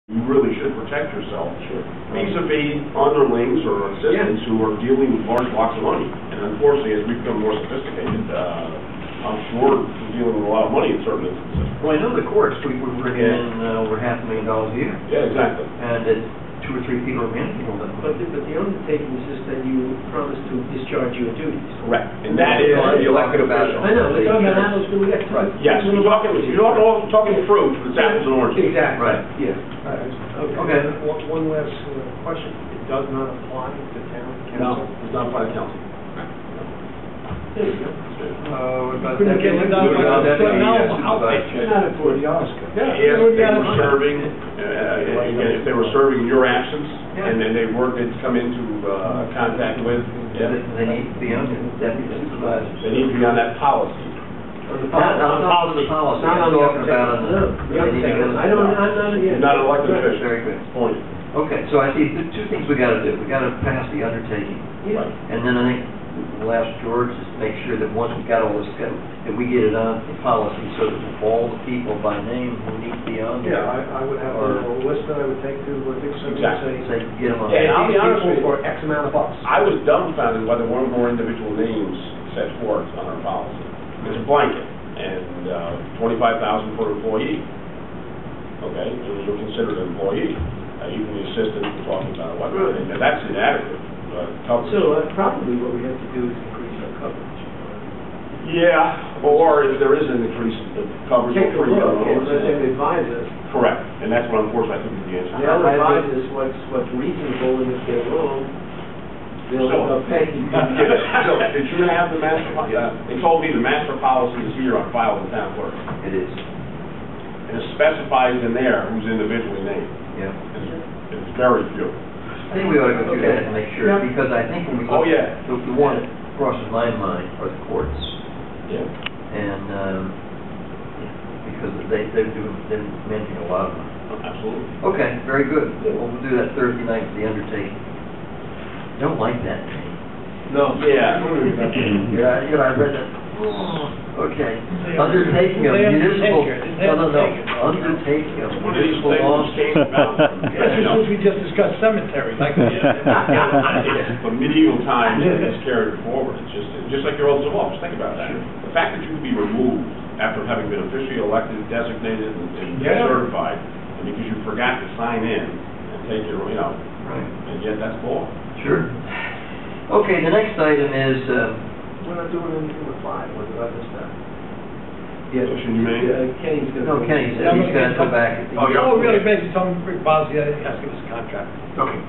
You really should protect yourself vis-a-vis underlings or assistants who are dealing with large blocks of money. And unfortunately, as we become more sophisticated, I'm sure we're dealing with a lot of money in certain instances. Well, I know the courts, we bring in over $500,000 a year. Yeah, exactly. And 2 or 3 people are managing all that. But the undertaking is just that you promise to discharge your duties. Correct. And that is the elected official. I know, we're talking about apples to apples. Right. Yes, we're talking fruit, it's apples and oranges. Exactly. Right. Yeah. Okay. One last question. It does not apply to town council? No, it does not apply to council. There you go. Couldn't get it done by the Not for the Oscar. If they were serving, again, if they were serving in your absence, and then they did come into contact with, They need to be on the deputy supervisor. they need to be on that policy. Not on the policy, I'm talking about You're not an elected official. Very good. Point. Okay, so I see 2 things we got to do. We got to pass the undertaking. Right. And then I think we'll ask George to make sure that once we got all this scheduled, that we get it on the policy so that all the people by name who need to be on there. Yeah, I would have a list that I would take to Dixon Exactly. and say, Get them on. Yeah, and I'll be honest with you, for X amount of bucks. I was dumbfounded by the one or more individual names set forth on our policy. It's a blanket, and $25,000 per employee. Okay, and you're considered an employee. Even the assistant we're talking about, whatnot. And that's inadequate coverage. So probably what we have to do is increase our coverage. Yeah, or if there is an increase in coverage, Take a look and let them advise us. Correct, and that's what unfortunately I think is the answer. They'll advise us what's reasonable, and if they're wrong, they'll pay. So, did you have the master policy? They told me the master policy is here on file with the town clerk. It is. And it specifies in there who's individually named. Yeah. It's very few. I think we ought to go through that and make sure, because I think when we look, the one that crosses my mind are the courts. Yeah. And because they're managing a lot of money. Absolutely. Okay, very good. Well, we'll do that Thursday night for the undertaking. Don't like that name. No. Yeah. Yeah, I read that. Okay. Undertaking of municipal. Undertaking of municipal laws. Since we just discussed cemetery, like. But medieval times, it's carried forward. It's just like your oaths of office. Think about that. The fact that you would be removed after having been officially elected, designated, and certified, and because you forgot to sign in and take your, right. And yet that's law. Sure. Okay, the next item is. We're not doing anything with 5, what did I miss that? Yeah. Motion you made? Kenny's gonna. No, Kenny said he's going to come back. Really, basically, someone bothers you, he has to give us a contract. Okay.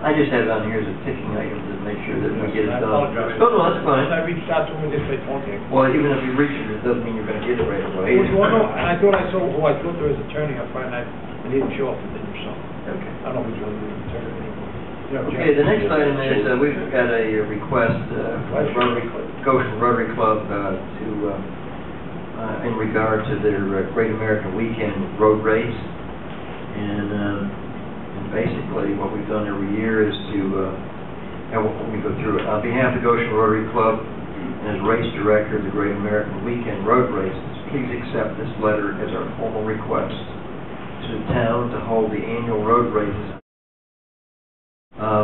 I just have it on here as a ticking item to make sure that we get it done. I apologize. No, that's fine. I reached out to him and just they told me. Well, even if you reach it, it doesn't mean you're going to get it right away. Well, no, and I thought I saw who I thought there was an attorney on Friday night, and he didn't show up, and didn't show up. Okay. I don't know if he's really an attorney anymore. Okay, the next item is we've got a request from Goshen Rotary Club in regard to their Great American Weekend road race, and basically what we've done every year is to let me go through it. On behalf of the Goshen Rotary Club and as race director of the Great American Weekend road races, please accept this letter as our formal request to the town to hold the annual road races.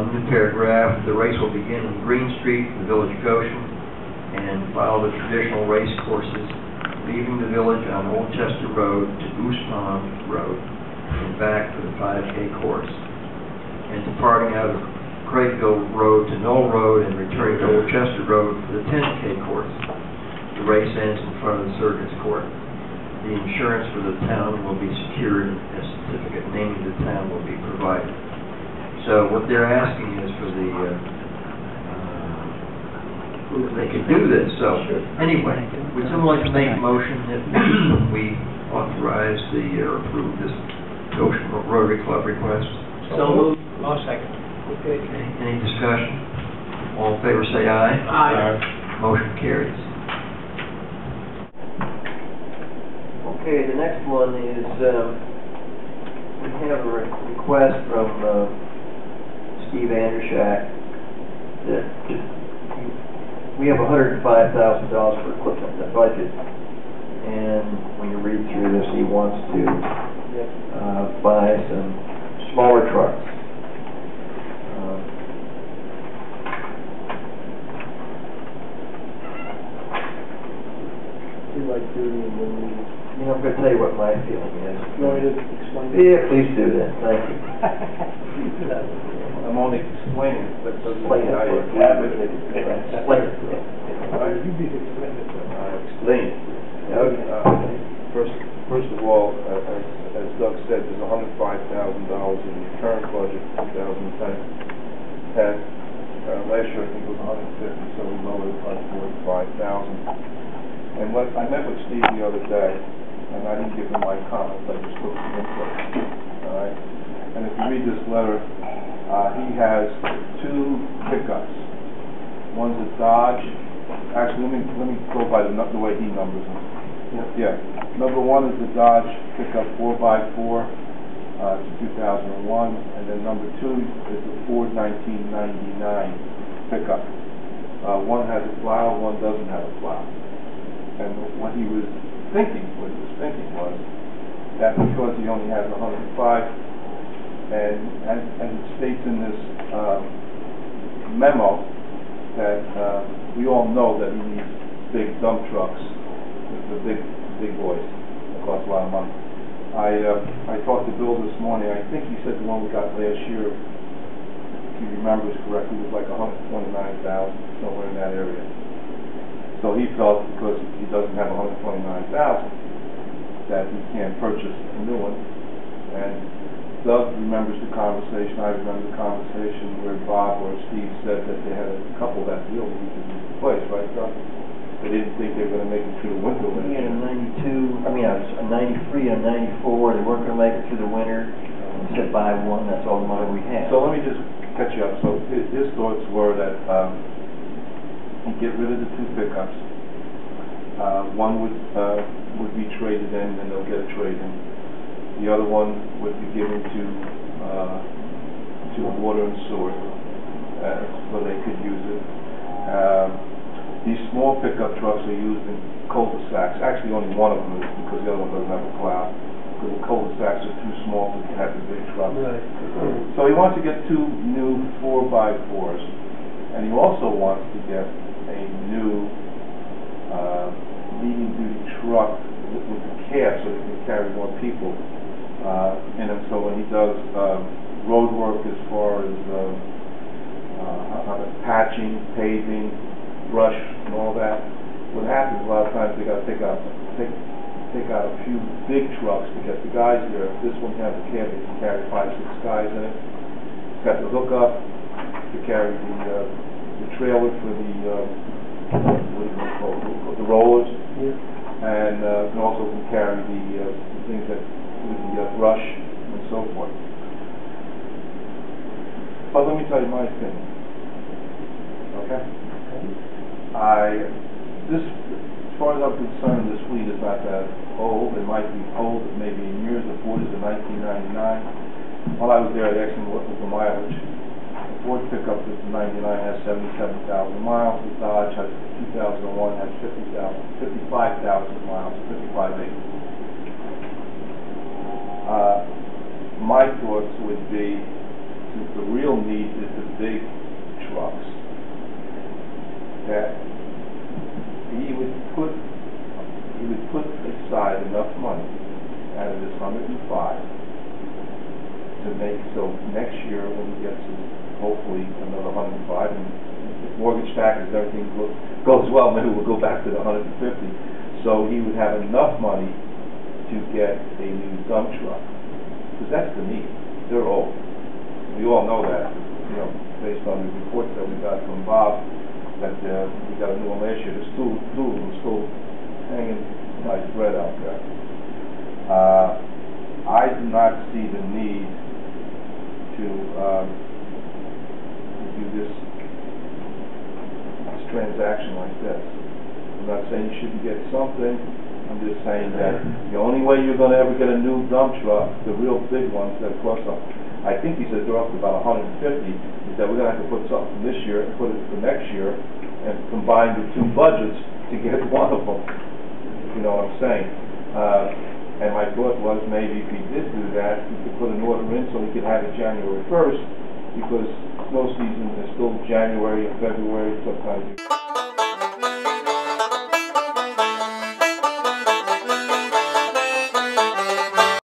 New paragraph, the race will begin in Green Street, the village of Goshen, and follow the traditional race courses, leaving the village on Old Chester Road to Goose Pond Road, and back for the 5K course, and departing out of Craigville Road to Knoll Road and returning to Old Chester Road for the 10K course. The race ends in front of the circus court. The insurance for the town will be secured, and a certificate naming the town will be provided. So what they're asking is for the, they can do this, so, anyway, would someone like to make a motion that we authorize or approve this Goshen Rotary Club request? So moved. I'll second. Okay. Any discussion? All in favor say aye. Aye. Motion carries. Okay, the next one is, we have a request from, Steve Andershak, that we have $105,000 for equipment in the budget, and when you read through this, he wants to buy some smaller trucks. You like duty and when we... You know, I'm going to tell you what my feeling is. You want me to explain? Yeah, please do that. Thank you. I'm only explaining, but doesn't Explain mean I it. have it. Explain it. You be explaining it. Explain. First of all, as Doug said, there's $105,000 in the current budget, 2010. Last year, I think it was 150, so we lowered it by 45,000. And I met with Steve the other day, and I didn't give him my comments, I just took the input. All right? And if you read this letter, he has two pickups. One's a Dodge. Actually, let me go by the way he numbers them. Yeah. Number one is the Dodge pickup 4x4, it's 2001, and then number two is the Ford 1999 pickup. One has a plow, one doesn't have a plow. And what he was thinking was that because he only has 105, and it states in this memo that we all know that he needs big dump trucks, the big boys, that cost a lot of money. I talked to Bill this morning. I think he said the one we got last year, if he remembers correctly, was like 129,000, somewhere in that area. So he felt because he doesn't have 129,000 that he can't purchase a new one. And Doug remembers the conversation, I remember the conversation where Bob or Steve said that they had a couple that really needed to be replaced, right, Doug? They didn't think they were going to make it through the winter. He had a 92, a 93 and a 94, they weren't going to make it through the winter. He said buy one, that's all the money we have. So let me just catch you up. So his thoughts were that he'd get rid of the two pickups. One would be traded in, and they'll get a trade-in. The other one would be given to water and sewer, so they could use it. These small pickup trucks are used in cul-de-sacs. Actually, only one of them is, because the other one doesn't have a plow. Because the cul-de-sacs are too small to have the big trucks. Right. So he wants to get two new 4x4s, and he also wants to get a new medium-duty truck with the cab, so he can carry more people in it. So when he does road work, as far as patching, paving, brush, and all that, what happens a lot of times, they got to take out a few big trucks to get the guys there. This one has a cab that can carry 5, 6 guys in it. It's got the hookup to carry the trailer for the rollers, and it also can carry the things that with the brush and so forth. But let me tell you my opinion. Okay? As far as I'm concerned, this fleet is not that old. It might be old, maybe in years. The Ford is a 1999. While I was there, I asked him what was the mileage. The Ford pickup is 99, has 77,000 miles. The Dodge has 2001, has 55,000 miles, 55,800. My thoughts would be, since the real need is the big trucks, that he would put aside enough money out of this 105 to make so next year when he gets hopefully another 105, and if mortgage taxes and everything goes well, maybe we'll go back to the 150. So he would have enough money to get a new dump truck, because that's the need. They're old. We all know that, based on the reports that we got from Bob, that we got a new one last year. There's two of them still hanging nice bread out there. I do not see the need to do this transaction like this. I'm not saying you shouldn't get something. I'm just saying that the only way you're going to ever get a new dump truck, the real big ones that cost up, I think he said they're up to about 150, is that we're going to have to put something this year and put it for next year and combine the two budgets to get one of them, if you know what I'm saying. And my thought was maybe if he did do that, he could put an order in so he could have it January 1st, because snow season is still January and February, sometimes.